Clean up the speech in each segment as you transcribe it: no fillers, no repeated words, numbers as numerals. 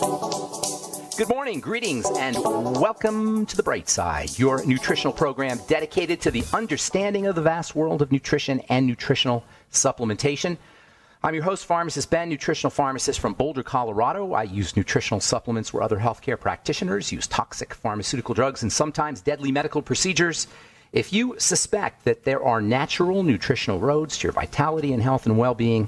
Good morning, greetings, and welcome to The Bright Side, your nutritional program dedicated to the understanding of the vast world of nutrition and nutritional supplementation. I'm your host, Pharmacist Ben, nutritional pharmacist from Boulder, Colorado. I use nutritional supplements where other healthcare practitioners use toxic pharmaceutical drugs and sometimes deadly medical procedures. If you suspect that there are natural nutritional roads to your vitality and health and well-being,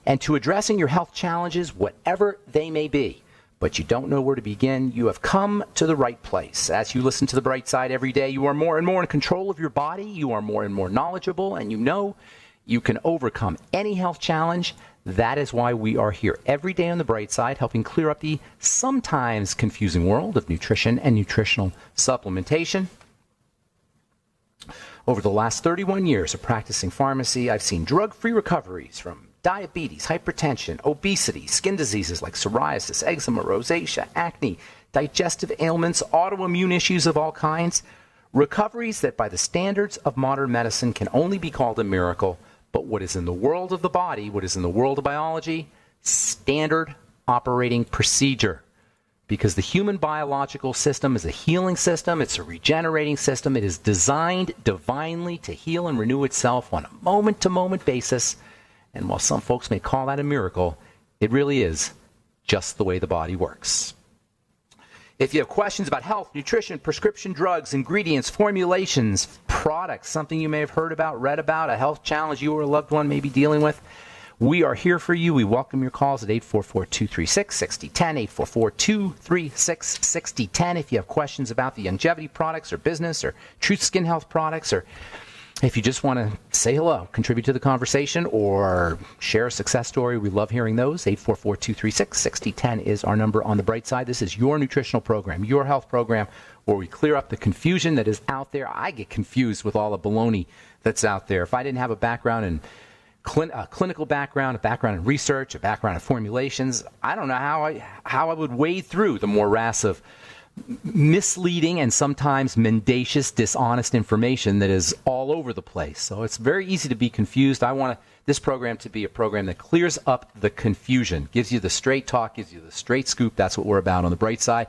and to addressing your health challenges, whatever they may be, but you don't know where to begin, you have come to the right place. As you listen to The Bright Side every day, you are more and more in control of your body, you are more and more knowledgeable, and you know you can overcome any health challenge. That is why we are here every day on The Bright Side, helping clear up the sometimes confusing world of nutrition and nutritional supplementation. Over the last 31 years of practicing pharmacy, I've seen drug-free recoveries from diabetes, hypertension, obesity, skin diseases like psoriasis, eczema, rosacea, acne, digestive ailments, autoimmune issues of all kinds. Recoveries that by the standards of modern medicine can only be called a miracle, but what is in the world of the body, what is in the world of biology, standard operating procedure. Because the human biological system is a healing system, it's a regenerating system, it is designed divinely to heal and renew itself on a moment-to-moment basis. And while some folks may call that a miracle, it really is just the way the body works. If you have questions about health, nutrition, prescription drugs, ingredients, formulations, products, something you may have heard about, read about, a health challenge you or a loved one may be dealing with, we are here for you. We welcome your calls at 844-236-6010, 844-236-6010. If you have questions about the longevity products or business or Truth Skin Health products, or if you just want to say hello, contribute to the conversation, or share a success story, we love hearing those. 844-236-6010 is our number on The Bright Side. This is your nutritional program, your health program, where we clear up the confusion that is out there. I get confused with all the baloney that's out there. If I didn't have a background in clinical background, a background in research, a background in formulations, I don't know how I would wade through the morass of misleading and sometimes mendacious, dishonest information that is all over the place. So it's very easy to be confused. I want this program to be a program that clears up the confusion, gives you the straight talk, gives you the straight scoop. That's what we're about on The Bright Side.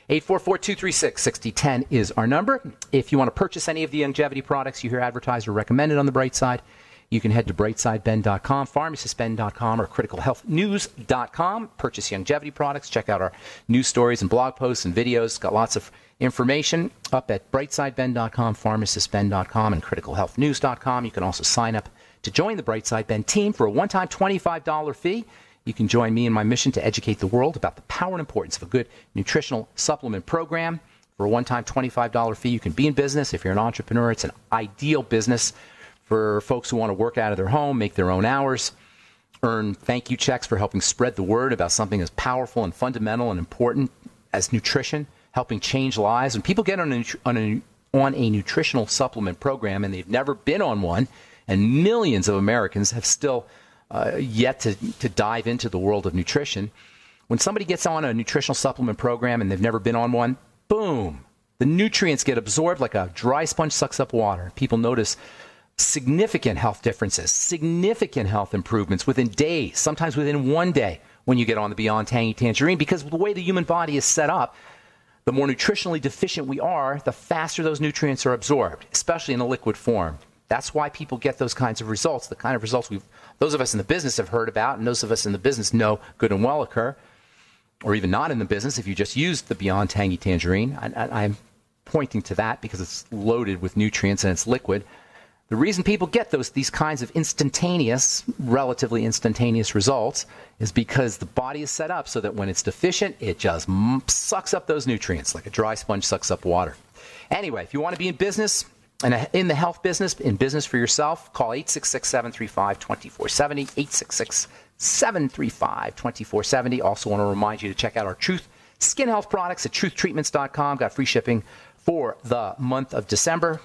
844-236-6010 is our number. If you want to purchase any of the longevity products you hear advertised or recommended on The Bright Side, you can head to brightsideben.com, pharmacistben.com, or criticalhealthnews.com. Purchase longevity products. Check out our news stories and blog posts and videos. Got lots of information up at brightsideben.com, pharmacistben.com, and criticalhealthnews.com. You can also sign up to join the Brightside Ben team for a one-time $25 fee. You can join me in my mission to educate the world about the power and importance of a good nutritional supplement program. For a one-time $25 fee, you can be in business. If you're an entrepreneur, it's an ideal business for folks who want to work out of their home, make their own hours, earn thank you checks for helping spread the word about something as powerful and fundamental and important as nutrition, helping change lives. When people get on a nutritional supplement program and they've never been on one, and millions of Americans have still yet to dive into the world of nutrition, when somebody gets on a nutritional supplement program and they've never been on one, boom, the nutrients get absorbed like a dry sponge sucks up water. People notice significant health differences, significant health improvements within days, sometimes within one day when you get on the Beyond Tangy Tangerine, because the way the human body is set up, the more nutritionally deficient we are, the faster those nutrients are absorbed, especially in a liquid form. That's why people get those kinds of results, the kind of results those of us in the business have heard about, and those of us in the business know good and well occur, or even not in the business if you just use the Beyond Tangy Tangerine. I'm pointing to that because it's loaded with nutrients and it's liquid. The reason people get these kinds of relatively instantaneous results is because the body is set up so that when it's deficient, it just sucks up those nutrients like a dry sponge sucks up water. Anyway, if you want to be in business, and in the health business, in business for yourself, call 866-735-2470, 866-735-2470. Also want to remind you to check out our Truth Skin Health products at truthtreatments.com. Got free shipping for the month of December.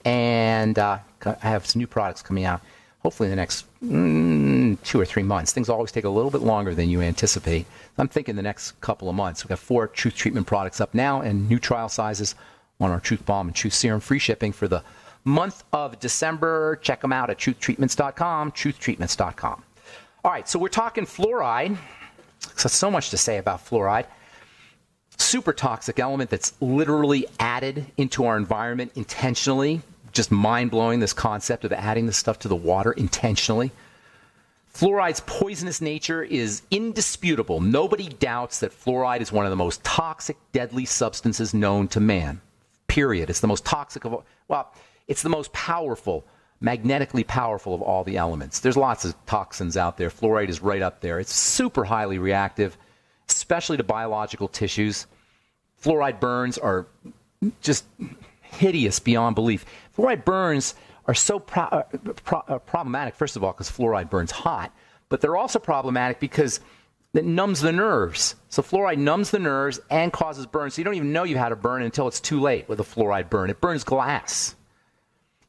And I have some new products coming out, hopefully in the next 2 or 3 months. Things always take a little bit longer than you anticipate. I'm thinking the next couple of months. We've got 4 Truth Treatment products up now and new trial sizes on our Truth Balm and Truth Serum. Free shipping for the month of December. Check them out at truthtreatments.com, truthtreatments.com. All right, so we're talking fluoride. So much to say about fluoride. super toxic element that's literally added into our environment intentionally. Just mind-blowing, this concept of adding this stuff to the water intentionally. Fluoride's poisonous nature is indisputable. Nobody doubts that fluoride is one of the most toxic, deadly substances known to man. Period. It's the most toxic of all. Well, it's the most powerful, magnetically powerful of all the elements. There's lots of toxins out there. Fluoride is right up there. It's super highly reactive, especially to biological tissues. Fluoride burns are just hideous beyond belief. Fluoride burns are so problematic, first of all, because fluoride burns hot, but they're also problematic because it numbs the nerves. So fluoride numbs the nerves and causes burns. So you don't even know you had a burn until it's too late with a fluoride burn. It burns glass.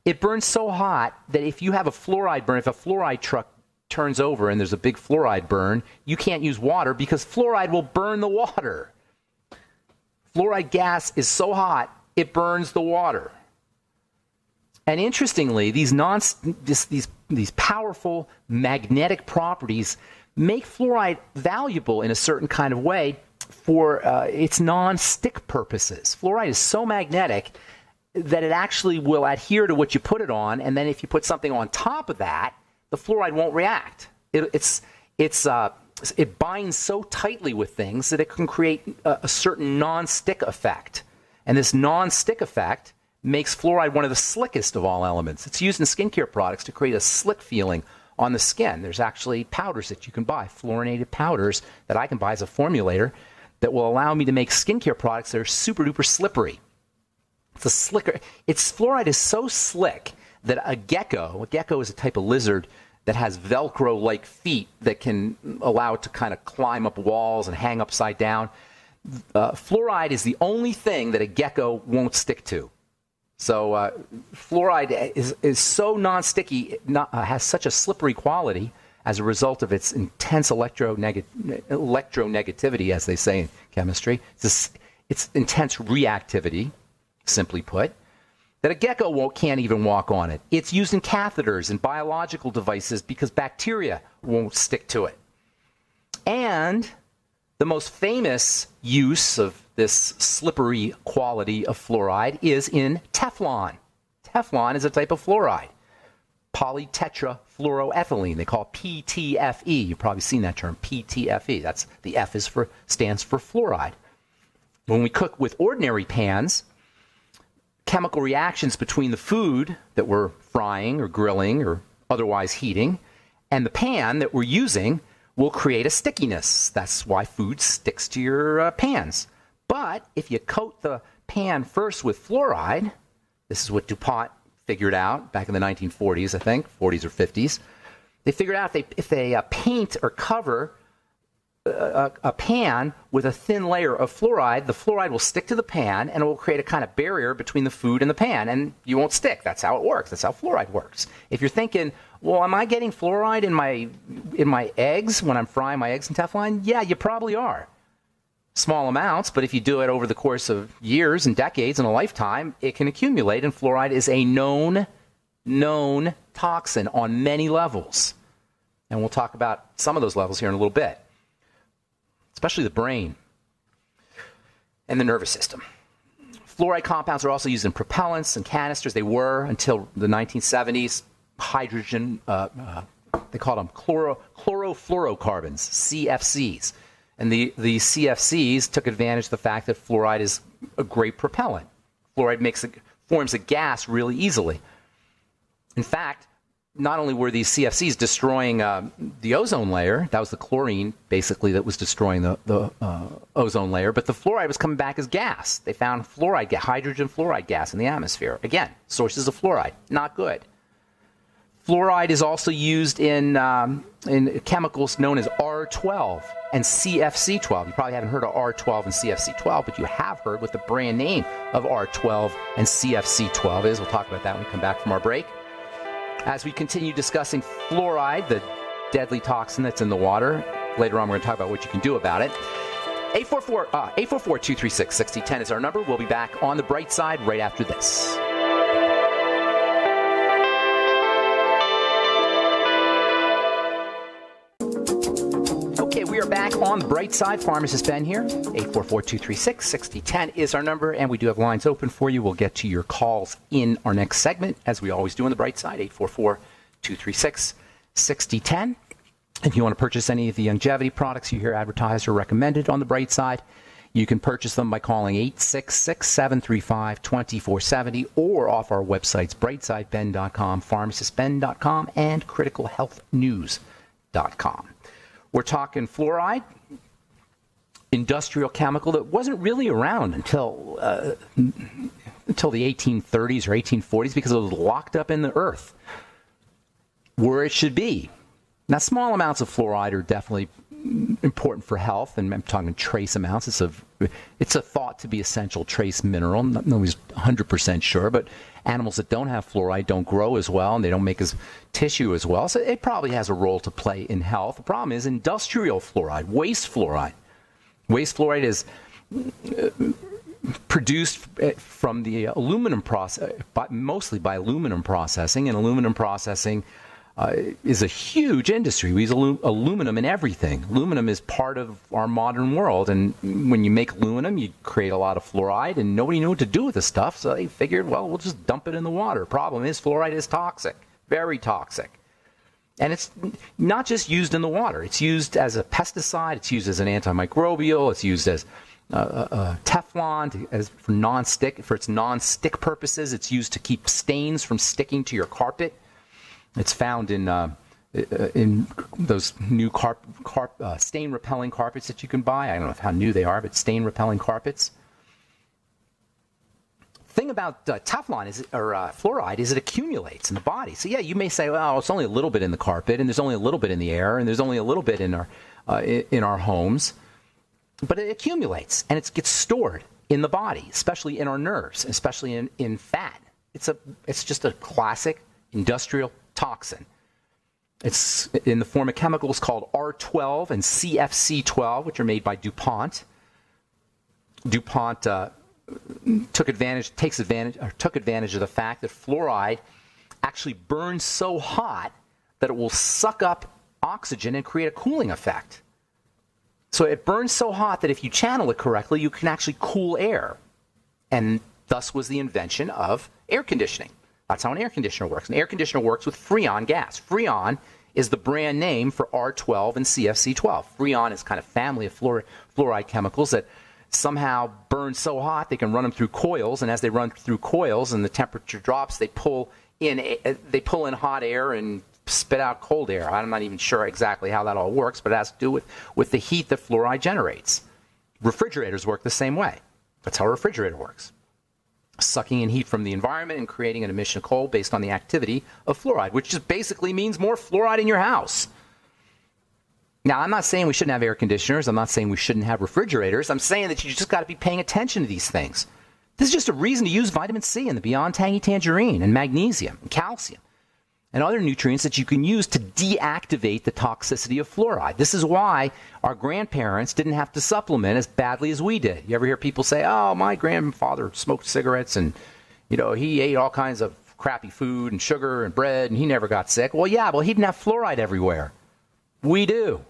It burns so hot that if you have a fluoride burn, if a fluoride truck turns over and there's a big fluoride burn, you can't use water because fluoride will burn the water. Fluoride gas is so hot, it burns the water. And interestingly, these powerful magnetic properties make fluoride valuable in a certain kind of way for its non-stick purposes. Fluoride is so magnetic that it actually will adhere to what you put it on, and then if you put something on top of that, the fluoride won't react. It binds so tightly with things that it can create a certain non-stick effect. And this non-stick effect makes fluoride one of the slickest of all elements. It's used in skincare products to create a slick feeling on the skin. There's actually powders that you can buy, fluorinated powders that I can buy as a formulator that will allow me to make skincare products that are super duper slippery. Fluoride is so slick that a gecko is a type of lizard that has Velcro-like feet that can allow it to kind of climb up walls and hang upside down. Fluoride is the only thing that a gecko won't stick to. So fluoride is so non-sticky, has such a slippery quality as a result of its intense electronegativity, as they say in chemistry. Its intense reactivity, simply put, that a gecko can't even walk on it. It's used in catheters and biological devices because bacteria won't stick to it. And the most famous use of this slippery quality of fluoride is in Teflon. Teflon is a type of fluoride, polytetrafluoroethylene. They call it PTFE. You've probably seen that term, PTFE. That's the F stands for fluoride. When we cook with ordinary pans, chemical reactions between the food that we're frying or grilling or otherwise heating and the pan that we're using will create a stickiness. That's why food sticks to your pans. But if you coat the pan first with fluoride, this is what DuPont figured out back in the 1940s, I think, 40s or 50s. They figured out if they paint or cover a pan with a thin layer of fluoride, the fluoride will stick to the pan and it will create a kind of barrier between the food and the pan, and you won't stick. That's how it works. That's how fluoride works. If you're thinking, well, am I getting fluoride in my eggs when I'm frying my eggs in Teflon? Yeah, you probably are. Small amounts, but if you do it over the course of years and decades and a lifetime, it can accumulate, and fluoride is a known toxin on many levels. And we'll talk about some of those levels here in a little bit, especially the brain and the nervous system. Fluoride compounds are also used in propellants and canisters. They were until the 1970s. Hydrogen, they called them chlorofluorocarbons, CFCs. And the CFCs took advantage of the fact that fluoride is a great propellant. Fluoride forms a gas really easily. In fact, not only were these CFCs destroying the ozone layer, that was the chlorine basically that was destroying the ozone layer, but the fluoride was coming back as gas. They found hydrogen fluoride gas in the atmosphere. Again, sources of fluoride, not good. Fluoride is also used in chemicals known as R12 and CFC12. You probably haven't heard of R12 and CFC12, but you have heard what the brand name of R12 and CFC12 is. We'll talk about that when we come back from our break. As we continue discussing fluoride, the deadly toxin that's in the water, later on we're going to talk about what you can do about it. 844-236-6010 is our number. We'll be back on the bright side right after this. We are back on the bright side. Pharmacist Ben here. 844-236-6010 is our number, and we do have lines open for you. We'll get to your calls in our next segment, as we always do on the bright side. 844-236-6010. If you want to purchase any of the longevity products you hear advertised or recommended on the bright side, you can purchase them by calling 866-735-2470 or off our websites, brightsideben.com, pharmacistben.com, and criticalhealthnews.com. We're talking fluoride, industrial chemical that wasn't really around until the 1830s or 1840s because it was locked up in the earth where it should be. Now, small amounts of fluoride are definitely important for health, and I'm talking trace amounts. It's a thought to be essential trace mineral. Nobody's 100% sure, but animals that don't have fluoride don't grow as well, and they don't make as tissue as well. So it probably has a role to play in health. The problem is industrial fluoride, waste fluoride. Waste fluoride is produced from the aluminum process, mostly by aluminum processing, and aluminum processing is a huge industry. We use aluminum in everything. Aluminum is part of our modern world, and when you make aluminum, you create a lot of fluoride, and nobody knew what to do with the stuff, so they figured, well, we'll just dump it in the water. Problem is, fluoride is toxic, very toxic. And it's not just used in the water. It's used as a pesticide. It's used as an antimicrobial. It's used as Teflon for its non-stick purposes. It's used to keep stains from sticking to your carpet. It's found in those new stain-repelling carpets that you can buy. I don't know how new they are, but stain-repelling carpets. Thing about Teflon or fluoride is it accumulates in the body. So yeah, you may say, well, it's only a little bit in the carpet, and there's only a little bit in the air, and there's only a little bit in our homes, but it accumulates and it gets stored in the body, especially in our nerves, especially in fat. It's just a classic industrial toxin. It's in the form of chemicals called R12 and CFC12, which are made by DuPont. DuPont took advantage of the fact that fluoride actually burns so hot that it will suck up oxygen and create a cooling effect. So it burns so hot that if you channel it correctly, you can actually cool air. And thus was the invention of air conditioning. That's how an air conditioner works. An air conditioner works with Freon gas. Freon is the brand name for R12 and CFC12. Freon is kind of family of fluoride chemicals that somehow burn so hot they can run them through coils, and as they run through coils and the temperature drops, they pull in hot air and spit out cold air. I'm not even sure exactly how that all works, but it has to do with the heat that fluoride generates. Refrigerators work the same way. That's how a refrigerator works. Sucking in heat from the environment and creating an emission of coal based on the activity of fluoride, which just basically means more fluoride in your house. Now, I'm not saying we shouldn't have air conditioners. I'm not saying we shouldn't have refrigerators. I'm saying that you just got to be paying attention to these things. This is just a reason to use vitamin C and the Beyond Tangy Tangerine and magnesium and calcium and other nutrients that you can use to deactivate the toxicity of fluoride. This is why our grandparents didn't have to supplement as badly as we did. You ever hear people say, oh, my grandfather smoked cigarettes and, he ate all kinds of crappy food and sugar and bread and he never got sick. Well, yeah, he didn't have fluoride everywhere. We do.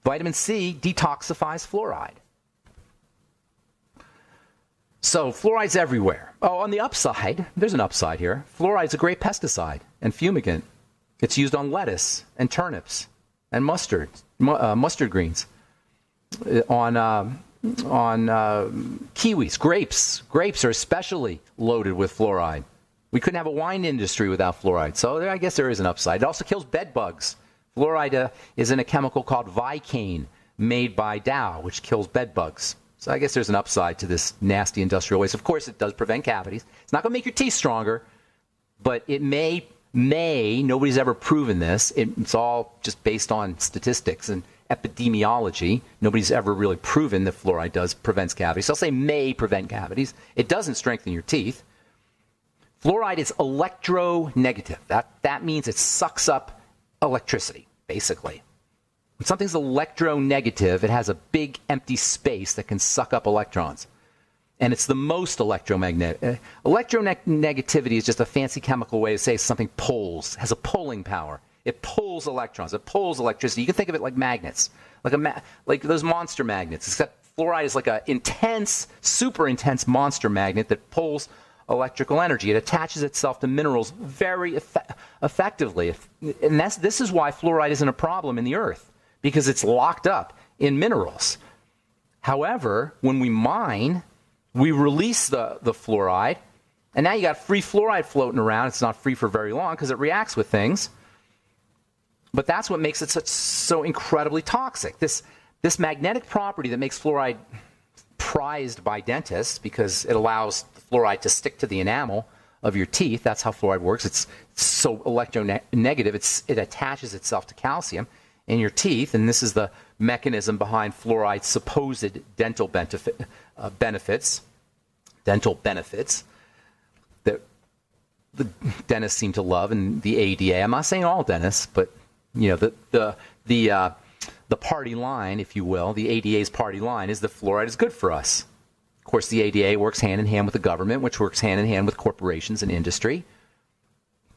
Vitamin C detoxifies fluoride. So fluoride's everywhere. Oh, on the upside, there's an upside here. Fluoride's a great pesticide and fumigant. It's used on lettuce and turnips and mustard greens, on kiwis, grapes. Grapes are especially loaded with fluoride. We couldn't have a wine industry without fluoride. So I guess there is an upside. It also kills bed bugs. Fluoride is in a chemical called Vicane, made by Dow, which kills bed bugs. So I guess there's an upside to this nasty industrial waste. Of course, it does prevent cavities. It's not going to make your teeth stronger, but it may, nobody's ever proven this. It's all just based on statistics and epidemiology. Nobody's ever really proven that fluoride prevents cavities. So I'll say may prevent cavities. It doesn't strengthen your teeth. Fluoride is electronegative. That means it sucks up electricity, basically. When something's electronegative, it has a big empty space that can suck up electrons. And it's the most electromagnetic. Electronegativity is just a fancy chemical way to say something pulls, has a pulling power. It pulls electrons. It pulls electricity. You can think of it like magnets, like those monster magnets, except fluoride is like a intense, super intense monster magnet that pulls electrical energy. It attaches itself to minerals very effectively. And this is why fluoride isn't a problem in the earth, because it's locked up in minerals. However, when we mine, we release the fluoride, and now you got free fluoride floating around. It's not free for very long because it reacts with things. But that's what makes it so incredibly toxic. This magnetic property that makes fluoride prized by dentists, because it allows the fluoride to stick to the enamel of your teeth. That's how fluoride works. It's so electronegative. It attaches itself to calcium in your teeth, and this is the mechanism behind fluoride's supposed dental benefits that the dentists seem to love, and the ADA. I'm not saying all dentists, but the party line, if you will, the ADA's party line is that fluoride is good for us. Of course, the ADA works hand in hand with the government, which works hand in hand with corporations and industry.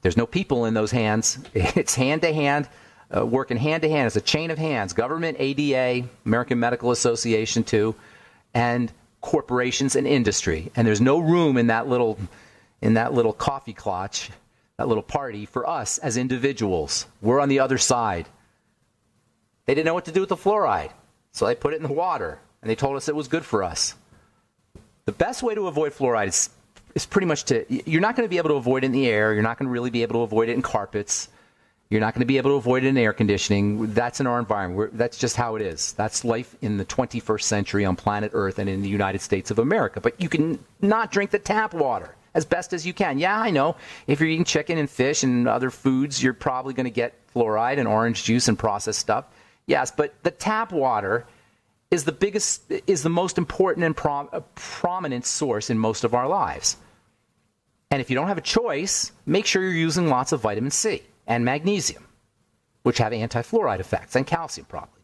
There's no people in those hands. It's hand to hand, working hand to hand. It's a chain of hands. Government, ADA, American Medical Association too, and corporations and industry. And there's no room in that little coffee clutch, that little party, for us as individuals. We're on the other side. They didn't know what to do with the fluoride, so they put it in the water, and they told us it was good for us. The best way to avoid fluoride is pretty much you're not going to be able to avoid it in the air. You're not going to really be able to avoid it in carpets. You're not going to be able to avoid it in air conditioning. That's in our environment. That's just how it is. That's life in the 21st century on planet Earth and in the United States of America. But you can not drink the tap water as best as you can. Yeah, I know. If you're eating chicken and fish and other foods, you're probably going to get fluoride and orange juice and processed stuff. Yes, but the tap water is the most important and prominent source in most of our lives. And if you don't have a choice, make sure you're using lots of vitamin C and magnesium, which have anti-fluoride effects, and calcium probably.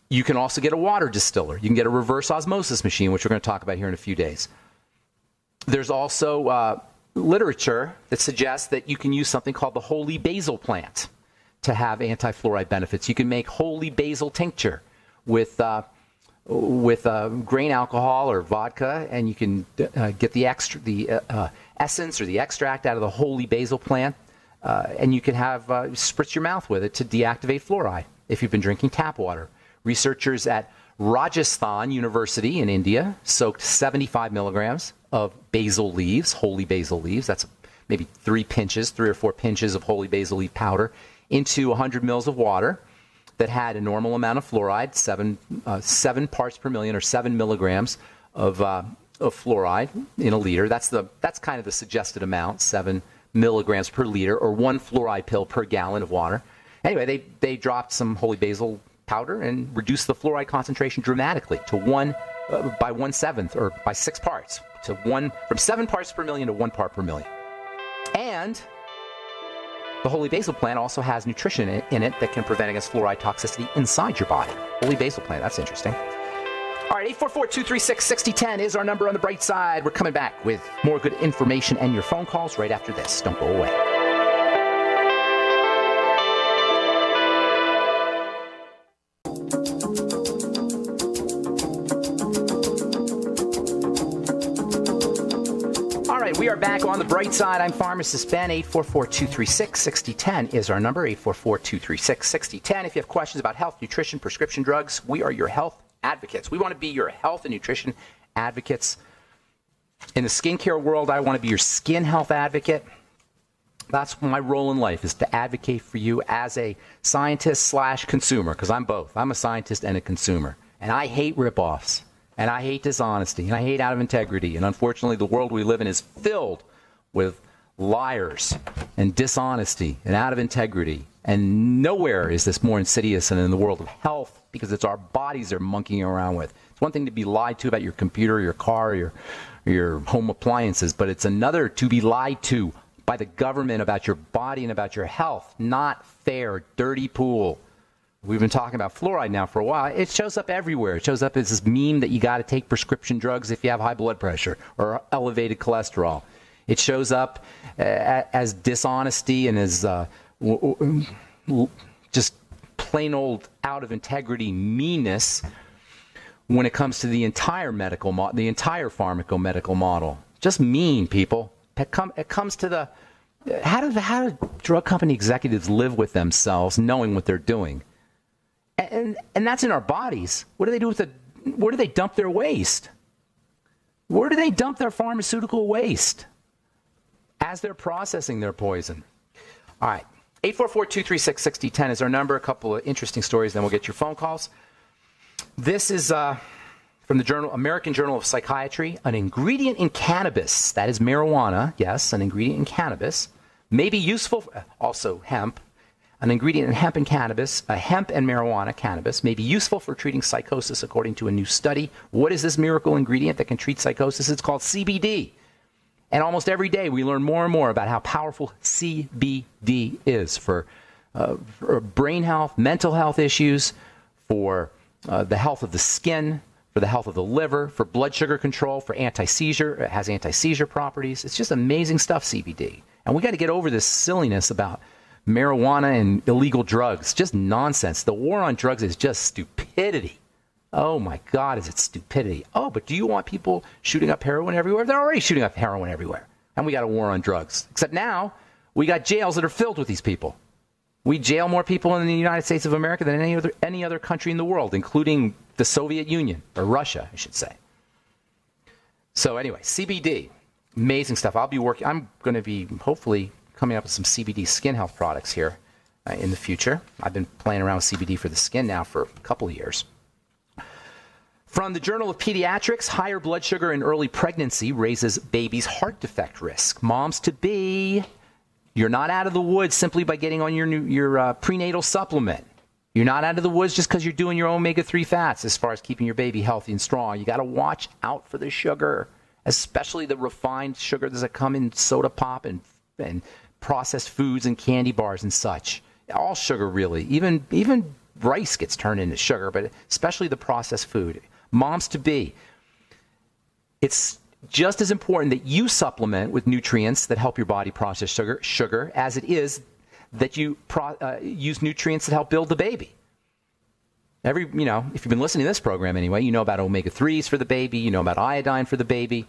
You can also get a water distiller. You can get a reverse osmosis machine, which we're going to talk about here in a few days. There's also literature that suggests that you can use something called the holy basil plant to have anti-fluoride benefits. You can make holy basil tincture with grain alcohol or vodka, and you can get the essence or the extract out of the holy basil plant, and you can spritz your mouth with it to deactivate fluoride if you've been drinking tap water. Researchers at Rajasthan University in India soaked 75 milligrams of basil leaves, holy basil leaves. That's maybe 3 or 4 pinches of holy basil leaf powder into 100 mils of water that had a normal amount of fluoride, 7 parts per million or 7 milligrams of fluoride in a liter. That's kind of the suggested amount, 7 milligrams per liter, or 1 fluoride pill per gallon of water. Anyway, they dropped some holy basil powder and reduced the fluoride concentration dramatically to by 1/7 or by 6 parts, from 7 parts per million to 1 part per million. And the holy basil plant also has nutrition in it that can prevent against fluoride toxicity inside your body. Holy basil plant, that's interesting. All right, 844-236-6010 is our number on the bright side. We're coming back with more good information and your phone calls right after this. Don't go away. We are back on the bright side. I'm Pharmacist Ben. 844-236-6010 is our number. 844-236-6010. If you have questions about health, nutrition, prescription drugs, we are your health advocates. We want to be your health and nutrition advocates. In the skincare world, I want to be your skin health advocate. That's my role in life, is to advocate for you as a scientist/consumer, because I'm both. I'm a scientist and a consumer. And I hate ripoffs. And I hate dishonesty, and I hate out of integrity. And unfortunately, the world we live in is filled with liars and dishonesty and out of integrity. And nowhere is this more insidious than in the world of health, because it's our bodies they're monkeying around with. It's one thing to be lied to about your computer, your car, your home appliances, but it's another to be lied to by the government about your body and about your health. Not fair, dirty pool. We've been talking about fluoride now for a while. It shows up everywhere. It shows up as this meme that you got to take prescription drugs if you have high blood pressure or elevated cholesterol. It shows up as dishonesty and as just plain old out of integrity meanness when it comes to the entire the entire pharmacomedical model. Just mean, people. It comes to the how do drug company executives live with themselves, knowing what they're doing, and that's in our bodies. What do they do with where do they dump their waste? Where do they dump their pharmaceutical waste as they're processing their poison? All right. 844-236-6010 is our number. A couple of interesting stories, then we'll get your phone calls. This is from the American Journal of Psychiatry. An ingredient in cannabis, that is marijuana, yes, an ingredient in cannabis, may be useful, also hemp. An ingredient in hemp and cannabis, hemp and marijuana, cannabis, may be useful for treating psychosis, according to a new study. What is this miracle ingredient that can treat psychosis? It's called CBD. And almost every day we learn more and more about how powerful CBD is for brain health, mental health issues, for the health of the skin, for the health of the liver, for blood sugar control, for anti-seizure. It has anti-seizure properties. It's just amazing stuff, CBD. And we got to get over this silliness about marijuana and illegal drugs. Just nonsense. The war on drugs is just stupidity. Oh, my God, is it stupidity. Oh, but do you want people shooting up heroin everywhere? They're already shooting up heroin everywhere. And we got a war on drugs. Except now we got jails that are filled with these people. We jail more people in the United States of America than any other country in the world, including the Soviet Union, or Russia, I should say. So anyway, CBD, amazing stuff. I'm going to be hopefully coming up with some CBD skin health products here in the future. I've been playing around with CBD for the skin now for a couple of years. From the Journal of Pediatrics, higher blood sugar in early pregnancy raises baby's heart defect risk. Moms-to-be, you're not out of the woods simply by getting on your prenatal supplement. You're not out of the woods just because you're doing your omega-3 fats as far as keeping your baby healthy and strong. You got to watch out for the sugar, especially the refined sugars that come in soda pop and processed foods and candy bars and such. All sugar, really. Even rice gets turned into sugar, but especially the processed food. Moms-to-be, it's just as important that you supplement with nutrients that help your body process sugar as it is that you use nutrients that help build the baby. If you've been listening to this program anyway, you know about omega-3s for the baby, you know about iodine for the baby,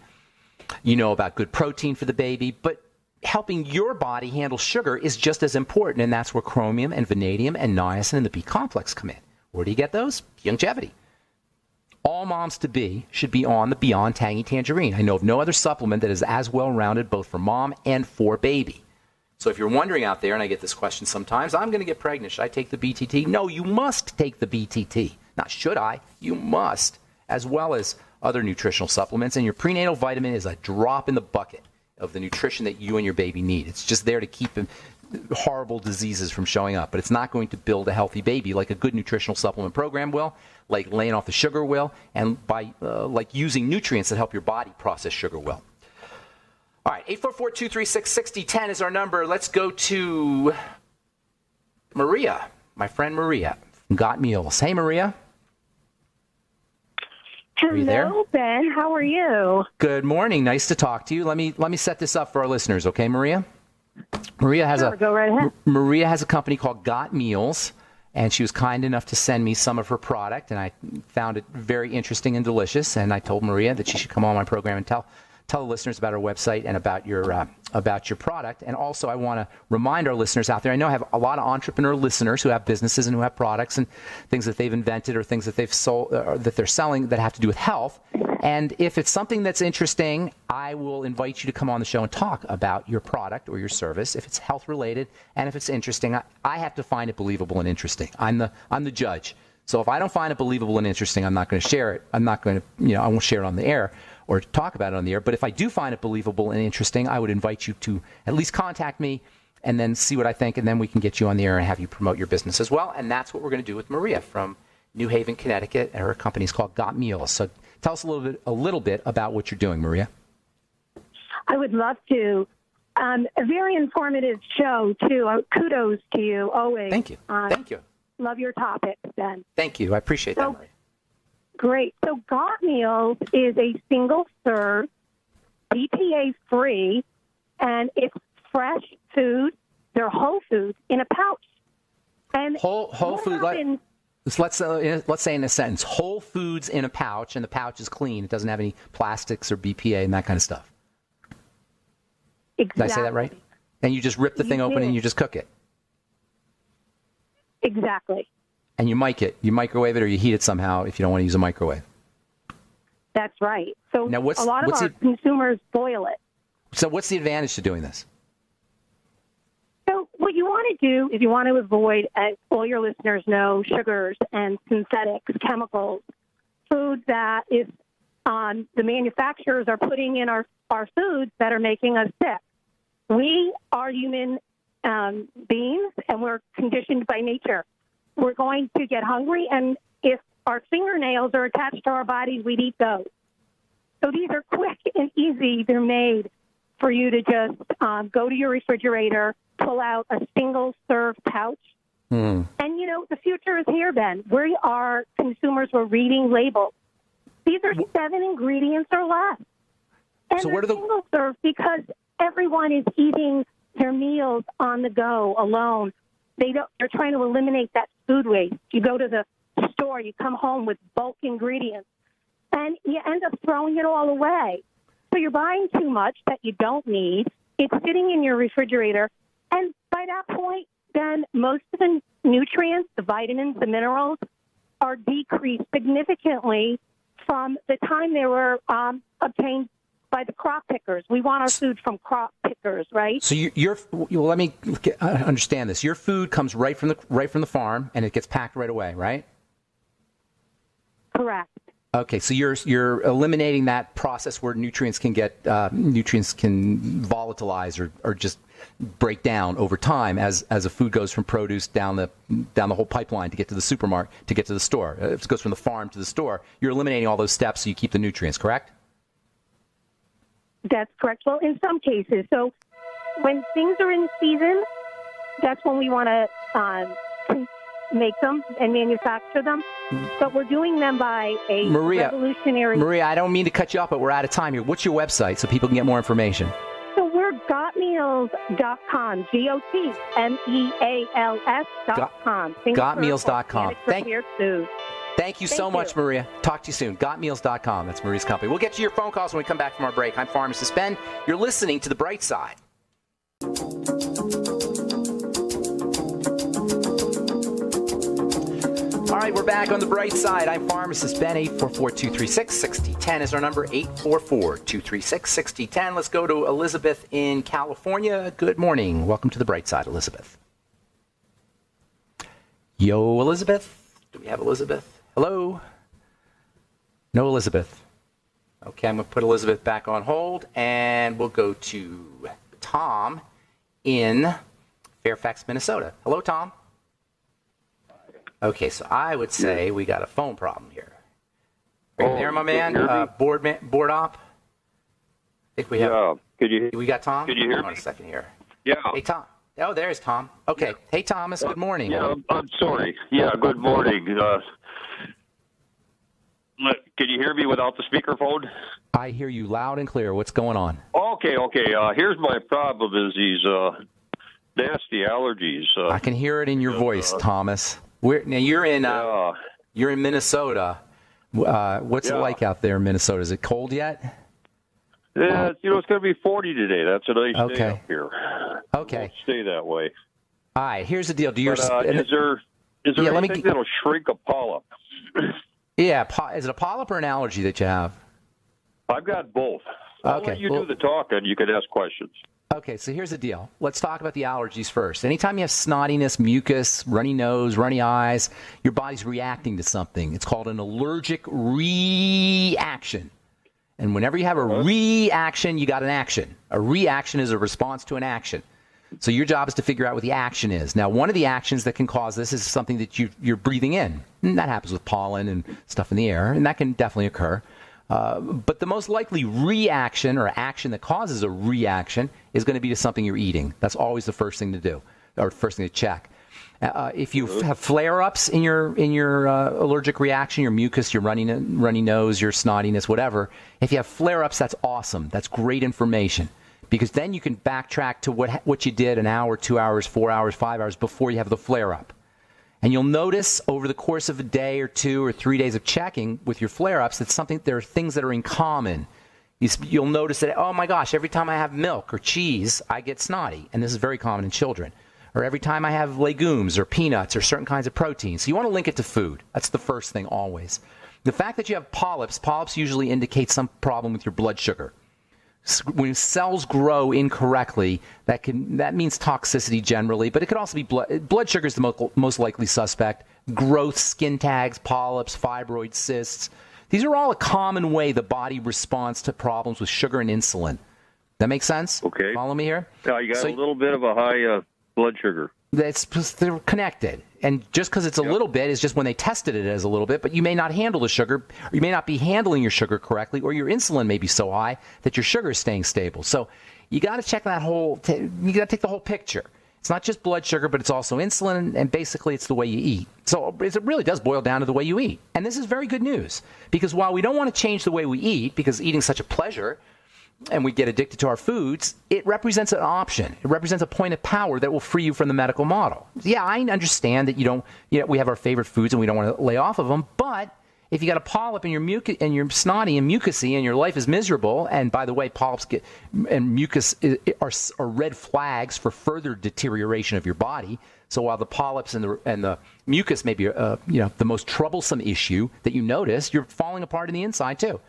you know about good protein for the baby, but helping your body handle sugar is just as important, and that's where chromium and vanadium and niacin and the B complex come in. Where do you get those? Longevity. All moms-to-be should be on the Beyond Tangy Tangerine. I know of no other supplement that is as well-rounded both for mom and for baby. So if you're wondering out there, and I get this question sometimes, I'm going to get pregnant. Should I take the BTT? No, you must take the BTT. Not should I. You must, as well as other nutritional supplements. And your prenatal vitamin is a drop in the bucket of the nutrition that you and your baby need. It's just there to keep horrible diseases from showing up. But it's not going to build a healthy baby like a good nutritional supplement program will, like laying off the sugar will, and by like using nutrients that help your body process sugar will. All right, 844-236-6010 is our number. Let's go to Maria, my friend Maria from Got Meals. Hey, Maria. Hello, Ben. How are you? Good morning. Nice to talk to you. Let me set this up for our listeners, okay, Maria? Go right ahead. Maria has a company called Got Meals, and she was kind enough to send me some of her product, and I found it very interesting and delicious. And I told Maria that she should come on my program and tell the listeners about our website and about your product. And also, I want to remind our listeners out there, I know I have a lot of entrepreneur listeners who have businesses and who have products and things that they've invented or things that they've sold or that they're selling that have to do with health. And if it's something that's interesting, I will invite you to come on the show and talk about your product or your service if it's health related. And if it's interesting, I have to find it believable and interesting. I'm the judge. So if I don't find it believable and interesting, I'm not going to share it. I won't share it on the air or talk about it on the air. But if I do find it believable and interesting, I would invite you to at least contact me and then see what I think, and then we can get you on the air and have you promote your business as well. And that's what we're going to do with Maria from New Haven, Connecticut, and her company is called Got Meals. So tell us a little bit about what you're doing, Maria. I would love to. A very informative show, too. Kudos to you, always. Thank you. Thank you. Love your topics, Ben. Thank you. I appreciate that, Maria. Great. So Got Meals is a single-serve, BPA-free, and it's fresh food, they're whole foods in a pouch. And whole food. Let's say in a sentence, whole foods in a pouch, and the pouch is clean. It doesn't have any plastics or BPA and that kind of stuff. Exactly. Did I say that right? And you just rip the thing open and you just cook it. Exactly. And you microwave it, or you heat it somehow if you don't want to use a microwave. That's right. So now a lot of our consumers boil it. So what's the advantage to doing this? So what you want to do is you want to avoid, as all your listeners know, sugars and synthetics, chemicals, food that is the manufacturers are putting in our foods that are making us sick. We are human beings, and we're conditioned by nature. We're going to get hungry, and if our fingernails are attached to our bodies, we'd eat those. So these are quick and easy. They're made for you to just go to your refrigerator, pull out a single-serve pouch. And, the future is here, Ben. We are consumers. We're reading labels. These are 7 ingredients or less. And so they're single-serve because everyone is eating their meals on the go, alone. They're trying to eliminate that food waste. You go to the store, you come home with bulk ingredients, and you end up throwing it all away. So you're buying too much that you don't need. It's sitting in your refrigerator. And by that point, then most of the nutrients, the vitamins, the minerals, are decreased significantly from the time they were obtained by the crop pickers. We want our food from crop pickers, right? So let me understand this. Your food comes right from the farm, and it gets packed right away, right? Correct. Okay, so you're eliminating that process where nutrients can volatilize or just break down over time as a food goes from produce down the whole pipeline to get to the supermarket, to get to the store. If it goes from the farm to the store, you're eliminating all those steps so you keep the nutrients, correct? That's correct. Well, in some cases. So when things are in season, that's when we want to make them and manufacture them. But we're doing them by a revolutionary... Maria, I don't mean to cut you off, but we're out of time here. What's your website so people can get more information? So we're gotmeals.com, GOTMEALS.com. Gotmeals.com. Thank you so much, you. Maria. Talk to you soon. Gotmeals.com. That's Maria's company. We'll get to your phone calls when we come back from our break. I'm Pharmacist Ben. You're listening to The Bright Side. All right, we're back on The Bright Side. I'm Pharmacist Ben. 844-236-6010 is our number. 844-236-6010. Let's go to Elizabeth in California. Good morning. Welcome to The Bright Side, Elizabeth. Yo, Elizabeth. Do we have Elizabeth? Hello? No Elizabeth. Okay, I'm going to put Elizabeth back on hold, and we'll go to Tom in Fairfax, Minnesota. Hello, Tom. Okay, so I would say we got a phone problem here. Are you there, my man? Board op? I think we have. Yeah. We got Tom? Could you hear me? Hold on a second here. Yeah. Hey, Tom. Oh, there's Tom. Okay. Yeah. Hey, Thomas. Good morning. Yeah, I'm sorry. Yeah, good morning. Can you hear me without the speakerphone? I hear you loud and clear. What's going on? Okay. Here's my problem: is these nasty allergies. I can hear it in your voice, Thomas. Now you're in Minnesota. What's it like out there in Minnesota? Is it cold yet? Yeah, it's going to be 40 today. That's a nice day up here. Okay. It'll stay that way. All right. Here's the deal. Is there anything that'll shrink a polyp? Yeah. Is it a polyp or an allergy that you have? I've got both. I'll let you do the talking. You can ask questions. Okay, so here's the deal. Let's talk about the allergies first. Anytime you have snottiness, mucus, runny nose, runny eyes, your body's reacting to something. It's called an allergic reaction. And whenever you have a reaction, you got an action. A reaction is a response to an action. So your job is to figure out what the action is. Now, one of the actions that can cause this is something that you're breathing in. And that happens with pollen and stuff in the air, and that can definitely occur. But the most likely reaction or action that causes a reaction is going to be to something you're eating. That's always the first thing to do, or first thing to check. If you have flare-ups in your allergic reaction, your mucus, your runny nose, your snottiness, whatever, if you have flare-ups, that's awesome. That's great information. because then you can backtrack to what you did an hour, 2 hours, 4 hours, 5 hours before you have the flare-up. And you'll notice over the course of a day or 2 or 3 days of checking with your flare-ups that there are things that are in common. You'll notice that, oh my gosh, every time I have milk or cheese, I get snotty. And this is very common in children. Or every time I have legumes or peanuts or certain kinds of proteins. So you want to link it to food. That's the first thing always. The fact that you have polyps usually indicate some problem with your blood sugar. When cells grow incorrectly, that means toxicity generally, but it could also be blood sugar is the most likely suspect. Growth, skin tags, polyps, fibroid cysts. These are all a common way the body responds to problems with sugar and insulin. That makes sense? Okay. Follow me here? You got a little bit of a high blood sugar. They're connected. And just because it's a little bit is just when they tested it as a little bit, but you may not handle the sugar, or you may not be handling your sugar correctly, or your insulin may be so high that your sugar is staying stable. So you got to check you got to take the whole picture. It's not just blood sugar, but it's also insulin, and basically it's the way you eat. So it really does boil down to the way you eat. And this is very good news, because while we don't want to change the way we eat, because eating's such a pleasure, and we get addicted to our foods, it represents an option. It represents a point of power that will free you from the medical model. Yeah, I understand that we have our favorite foods and we don't want to lay off of them, but if you got a polyp and you're snotty and mucousy and your life is miserable, and by the way, polyps and mucus are red flags for further deterioration of your body. So while the polyps and the mucus may be the most troublesome issue that you notice, you're falling apart in the inside too.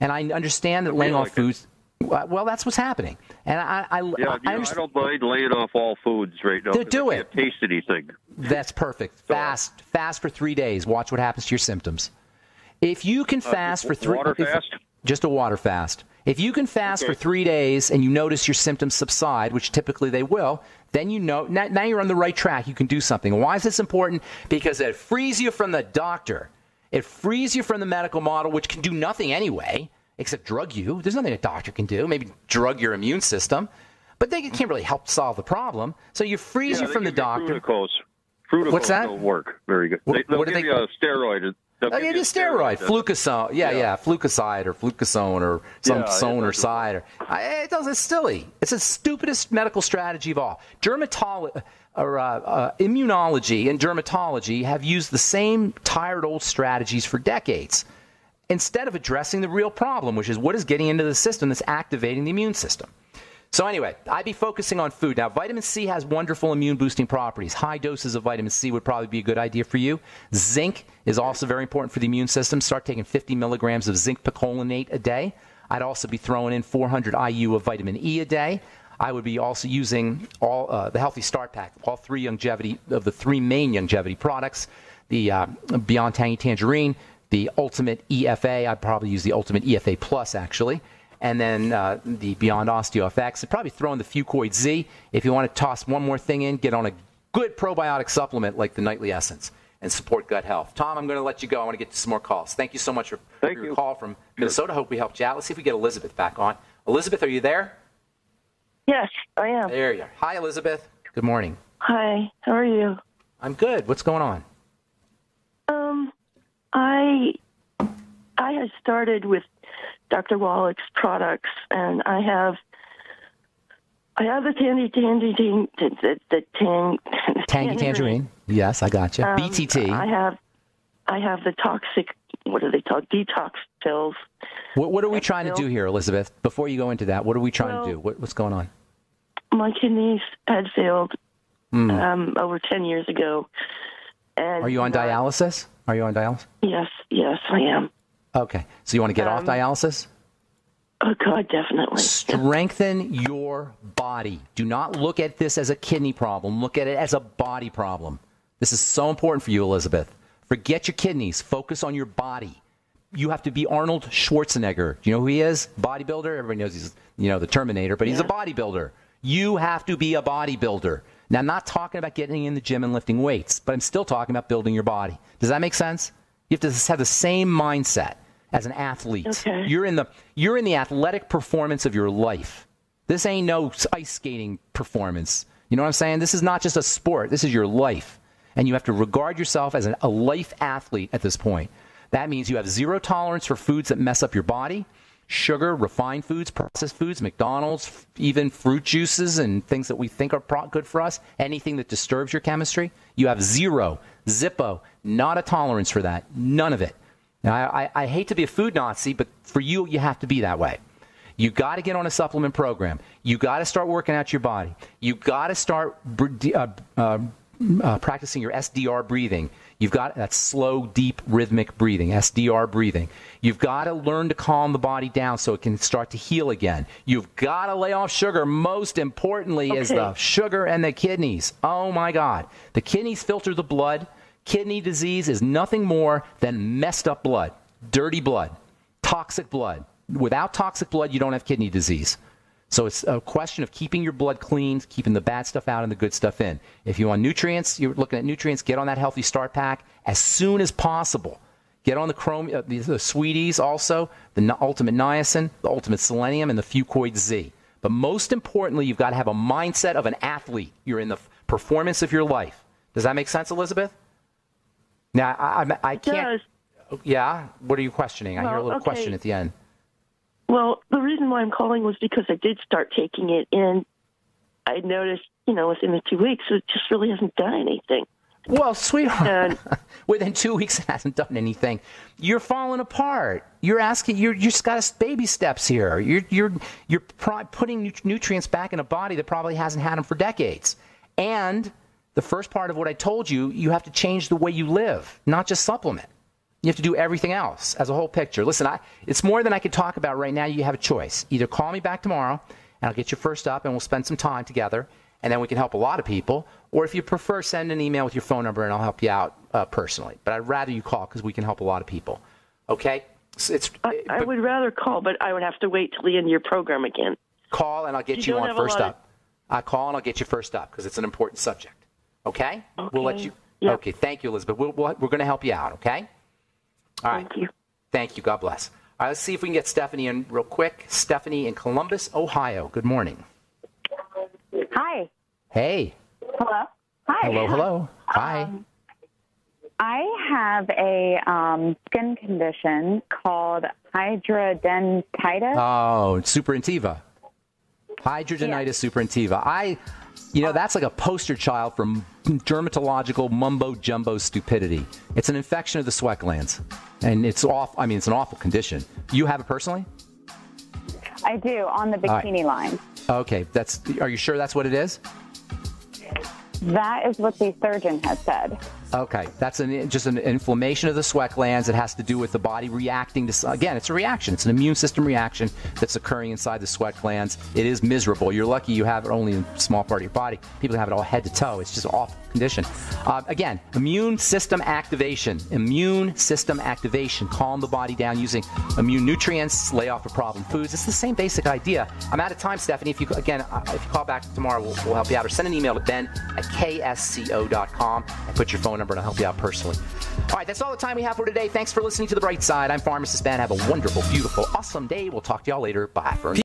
And I understand that laying off foods. Well, that's what's happening, and I don't mind laying off all foods right now. Do it. Can't taste anything. That's perfect. Fast for 3 days. Watch what happens to your symptoms. If you can fast for just a water fast. If you can fast for 3 days and you notice your symptoms subside, which typically they will, then now you're on the right track. You can do something. Why is this important? Because it frees you from the doctor. It frees you from the medical model, which can do nothing anyway, except drug you. There's nothing a doctor can do. Maybe drug your immune system. But they can't really help solve the problem. So you freeze you from the doctor. Fructose What's that? Will work very good. They'll give you a steroid. They'll give you a steroid. Flucosone. Yeah. Flucoside or Flucosone or some Sone or side. It's silly. It's the stupidest medical strategy of all. Immunology and dermatology have used the same tired old strategies for decades, instead of addressing the real problem, which is what is getting into the system that's activating the immune system. So anyway, I'd be focusing on food. Now, vitamin C has wonderful immune-boosting properties. High doses of vitamin C would probably be a good idea for you. Zinc is also very important for the immune system. Start taking 50 milligrams of zinc picolinate a day. I'd also be throwing in 400 IU of vitamin E a day. I would be also using all the Healthy Start Pack, all the three main longevity products, the Beyond Tangy Tangerine, the Ultimate EFA. I'd probably use the Ultimate EFA Plus, actually. And then the Beyond OsteoFX. I'd probably throw in the Fucoid Z. If you want to toss one more thing in, get on a good probiotic supplement like the Nightly Essence and support gut health. Tom, I'm going to let you go. I want to get to some more calls. Thank you so much for your call from Minnesota. Hope we helped you out. Let's see if we get Elizabeth back on. Elizabeth, are you there? Yes, I am. There you are. Hi, Elizabeth. Good morning. Hi, how are you? I'm good. What's going on? I had started with Dr. Wallach's products, and I have the Tangy Tangerine. Yes, I got you. BTT. I have the toxic. What are they called? Detox pills. What are we trying to do here, Elizabeth? Before you go into that, what are we trying to do? What's going on? My kidneys had failed over 10 years ago. And are you on dialysis? Are you on dialysis? Yes, I am. Okay. So you want to get off dialysis? Oh, God, definitely. Strengthen your body. Do not look at this as a kidney problem. Look at it as a body problem. This is so important for you, Elizabeth. Forget your kidneys. Focus on your body. You have to be Arnold Schwarzenegger. Do you know who he is? Bodybuilder? Everybody knows he's, the Terminator, but he's a bodybuilder. You have to be a bodybuilder. Now, I'm not talking about getting in the gym and lifting weights, but I'm still talking about building your body. Does that make sense? You have to have the same mindset as an athlete. Okay. You're in the athletic performance of your life. This ain't no ice skating performance. You know what I'm saying? This is not just a sport. This is your life. And you have to regard yourself as a life athlete at this point. That means you have zero tolerance for foods that mess up your body. Sugar, refined foods, processed foods, McDonald's, even fruit juices and things that we think are good for us, anything that disturbs your chemistry, you have zero, zippo, not a tolerance for that, none of it. Now, I hate to be a food Nazi, but for you, you have to be that way. You got to get on a supplement program. You got to start working out your body. You got to start practicing your SDR breathing. You've got that slow, deep, rhythmic breathing, SDR breathing. You've got to learn to calm the body down so it can start to heal again. You've got to lay off sugar. Most importantly is the sugar and the kidneys. Oh, my God. The kidneys filter the blood. Kidney disease is nothing more than messed up blood, dirty blood, toxic blood. Without toxic blood, you don't have kidney disease. So it's a question of keeping your blood clean, keeping the bad stuff out and the good stuff in. If you want nutrients, you're looking at nutrients, get on that Healthy Start Pack as soon as possible. Get on the Sweeties also, the Ultimate Niacin, the Ultimate Selenium, and the Fucoid Z. But most importantly, you've got to have a mindset of an athlete. You're in the performance of your life. Does that make sense, Elizabeth? Now, I can't. Yeah? What are you questioning? I hear a little question at the end. Well, the reason why I'm calling was because I did start taking it, and I noticed, within the 2 weeks, it just really hasn't done anything. Well, sweetheart, within 2 weeks, it hasn't done anything. You're falling apart. You're asking. You just got baby steps here. You're putting nutrients back in a body that probably hasn't had them for decades. And the first part of what I told you, you have to change the way you live, not just supplement. You have to do everything else as a whole picture. Listen, it's more than I could talk about right now. You have a choice. Either call me back tomorrow, and I'll get you first up, and we'll spend some time together, and then we can help a lot of people. Or if you prefer, send an email with your phone number, and I'll help you out personally. But I'd rather you call because we can help a lot of people. Okay? So I would rather call, but I would have to wait till the end of your program again. Call, and I'll get you on first up. I call, and I'll get you first up because it's an important subject. Okay? We'll let you. Yep. Okay. Thank you, Elizabeth. We're going to help you out. Okay. All right. Thank you. Thank you. God bless. All right. Let's see if we can get Stephanie in real quick. Stephanie in Columbus, Ohio. Good morning. Hi. Hey. Hello. Hi. Hello. Hello. Hi. I have a skin condition called hidradenitis. Oh, superintiva. Hidradenitis suppurativa. That's like a poster child for dermatological mumbo-jumbo stupidity. It's an infection of the sweat glands, and it's an awful condition. You have it personally? I do, on the bikini line. Okay, are you sure that's what it is? That is what the surgeon has said. Okay, that's just an inflammation of the sweat glands. It has to do with the body reacting to, again, it's a reaction. It's an immune system reaction that's occurring inside the sweat glands. It is miserable. You're lucky you have it only in a small part of your body. People have it all head to toe. It's just an awful condition. Again, immune system activation. Immune system activation. Calm the body down using immune nutrients, lay off of problem foods. It's the same basic idea. I'm out of time, Stephanie. If you call back tomorrow, we'll help you out. Or send an email to ben@ksco.com and put your phone number and I'll help you out personally. All right, that's all the time we have for today. Thanks for listening to The Bright Side. I'm Pharmacist Ben. Have a wonderful, beautiful, awesome day. We'll talk to y'all later. Bye for now.